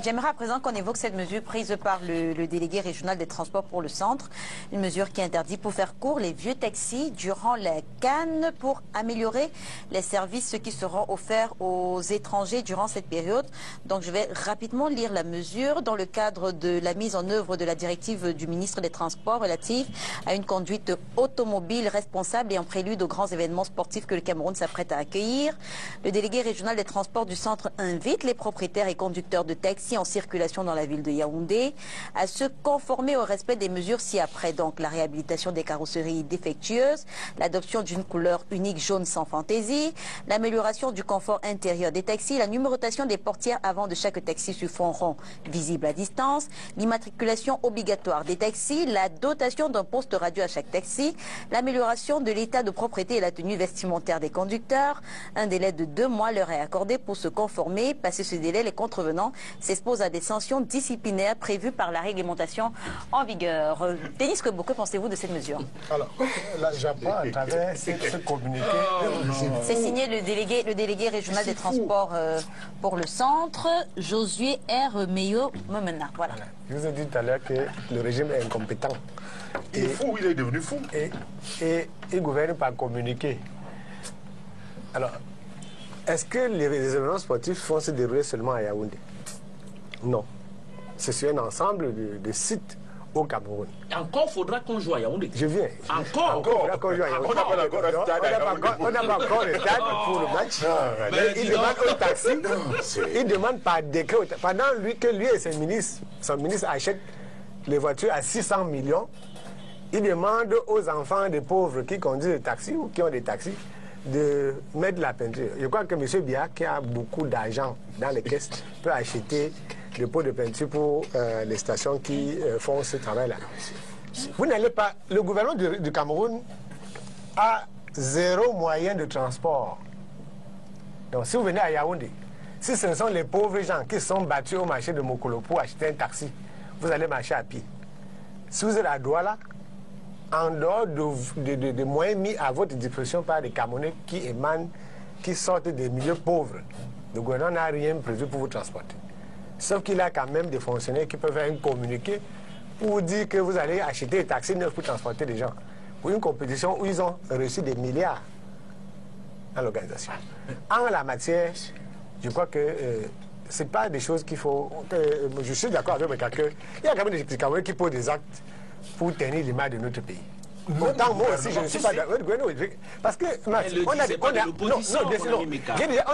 J'aimerais à présent qu'on évoque cette mesure prise par le délégué régional des transports pour le centre. Une mesure qui interdit, pour faire court, les vieux taxis durant la CAN pour améliorer les services qui seront offerts aux étrangers durant cette période. Donc je vais rapidement lire la mesure dans le cadre de la mise en œuvre de la directive du ministre des Transports relative à une conduite automobile responsable et en prélude aux grands événements sportifs que le Cameroun s'apprête à accueillir. Le délégué régional des transports du centre invite les propriétaires et conducteurs de taxis en circulation dans la ville de Yaoundé à se conformer au respect des mesures ci-après, donc la réhabilitation des carrosseries défectueuses, l'adoption d'une couleur unique jaune sans fantaisie, l'amélioration du confort intérieur des taxis, la numérotation des portières avant de chaque taxi sur fond rond visible à distance, l'immatriculation obligatoire des taxis, la dotation d'un poste radio à chaque taxi, l'amélioration de l'état de propreté et la tenue vestimentaire des conducteurs. Un délai de 2 mois leur est accordé pour se conformer. Passé ce délai, les contrevenants s'exposent à des sanctions disciplinaires prévues par la réglementation en vigueur. Denis Kebo, que pensez-vous de cette mesure? Alors, là, j'apprends à travers ce communiqué. C'est signé le délégué régional des transports pour le centre, Josué R. Meyo Momena. Voilà. Je vous ai dit tout à l'heure que le régime est incompétent. Il est fou, il est devenu fou. Et il gouverne par communiqué. Alors, est-ce que les événements sportifs vont se dérouler seulement à Yaoundé? Non. C'est sur un ensemble de sites au Cameroun. Encore faudra qu'on joue à Yaoundé. Je viens. Encore faudra qu'on joue à Yaoundé. On n'a pas encore le stade pour le match. Il demande au taxi. Il demande par décret. Pendant que lui et son ministre achètent les voitures à 600 millions, il demande aux enfants des pauvres qui conduisent des taxis ou qui ont des taxis de mettre de la peinture. Je crois que M. Biya, qui a beaucoup d'argent dans les caisses, peut acheter des pots de peinture pour les stations qui font ce travail-là. Vous n'allez pas... Le gouvernement du Cameroun a 0 moyen de transport. Donc si vous venez à Yaoundé, si ce sont les pauvres gens qui sont battus au marché de Mokolo pour acheter un taxi, vous allez marcher à pied. Si vous êtes à Douala, en dehors de moyens mis à votre disposition par les Camerounais qui sortent des milieux pauvres, le gouvernement n'a rien prévu pour vous transporter. Sauf qu'il a quand même des fonctionnaires qui peuvent faire un communiqué pour dire que vous allez acheter des taxis neufs pour transporter des gens. Pour une compétition où ils ont reçu des milliards dans l'organisation. En la matière, je crois que ce n'est pas des choses qu'il faut... je suis d'accord avec mes qu'il y a quand même des Camerounais qui posent des actes pour tenir l'image de notre pays. Autant moi aussi, je ne suis pas d'accord. Parce que, on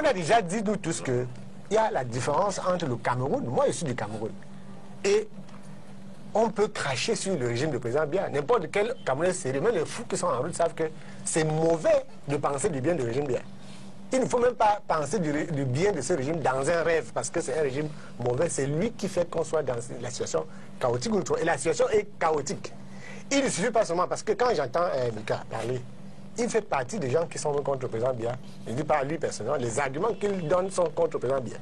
a déjà dit, nous tous, qu'il y a la différence entre le Cameroun, moi je suis du Cameroun, et on peut cracher sur le régime du président Biya. N'importe quel Camerounais sérieux, même les fous qui sont en route savent que c'est mauvais de penser du bien du régime Biya. Il ne faut même pas penser du bien de ce régime dans un rêve, parce que c'est un régime mauvais. C'est lui qui fait qu'on soit dans la situation chaotique. Et la situation est chaotique. Il ne suffit pas seulement, parce que quand j'entends Mika parler, il fait partie des gens qui sont contre le président Biya. Je ne dis pas à lui personnellement, les arguments qu'il donne sont contre le président Biya.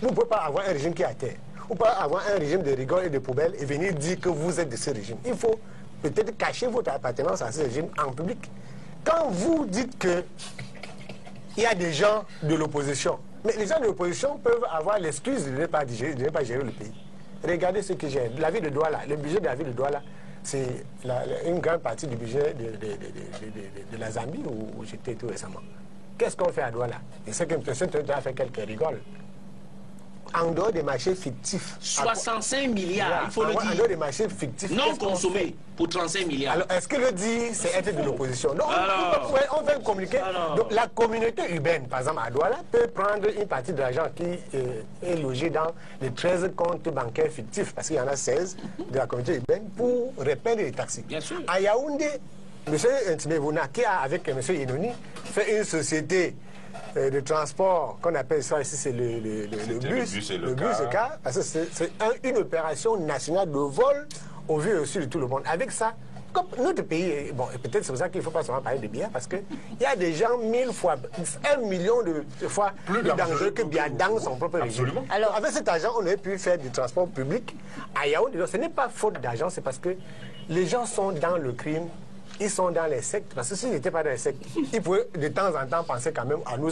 Vous ne pouvez pas avoir un régime qui est à terre. Vous ne pouvez pas avoir un régime de rigole et de poubelle et venir dire que vous êtes de ce régime. Il faut peut-être cacher votre appartenance à ce régime en public. Quand vous dites que il y a des gens de l'opposition, mais les gens de l'opposition peuvent avoir l'excuse de ne pas gérer le pays. Regardez ce que j'ai. La ville de Douala, le budget de la ville de Douala, c'est une grande partie du budget de la Zambie où j'étais tout récemment. Qu'est-ce qu'on fait à Douala? Et c'est qu'une personne a fait quelques rigoles. En dehors des marchés fictifs. 65 milliards, il faut le dire. En dehors des marchés fictifs. Non consommés pour 35 milliards. Alors, est-ce que le dit, c'est être de l'opposition? Non, on fait communiquer. Donc, la communauté urbaine, par exemple, à Douala, peut prendre une partie de l'argent qui est logé dans les 13 comptes bancaires fictifs, parce qu'il y en a 16 de la communauté urbaine, pour répandre les taxis. Bien sûr. À Yaoundé, M. Ntimebouna, qui a, avec M. Inoni, fait une société de transport qu'on appelle ça ici, c'est le bus car, parce que c'est une opération nationale de vol au vu aussi de tout le monde. Avec ça, comme notre pays, bon, et peut-être c'est pour ça qu'il ne faut pas seulement parler de Biya, parce qu'il y a des gens 1000 fois, 1 million de fois plus dangereux que Biya dans son propre régime. Alors, avec cet argent, on aurait pu faire du transport public à Yaoundé. Donc, ce n'est pas faute d'argent, c'est parce que les gens sont dans le crime, ils sont dans les sectes, parce que s'ils n'étaient pas dans les sectes, ils pouvaient de temps en temps penser quand même à nous.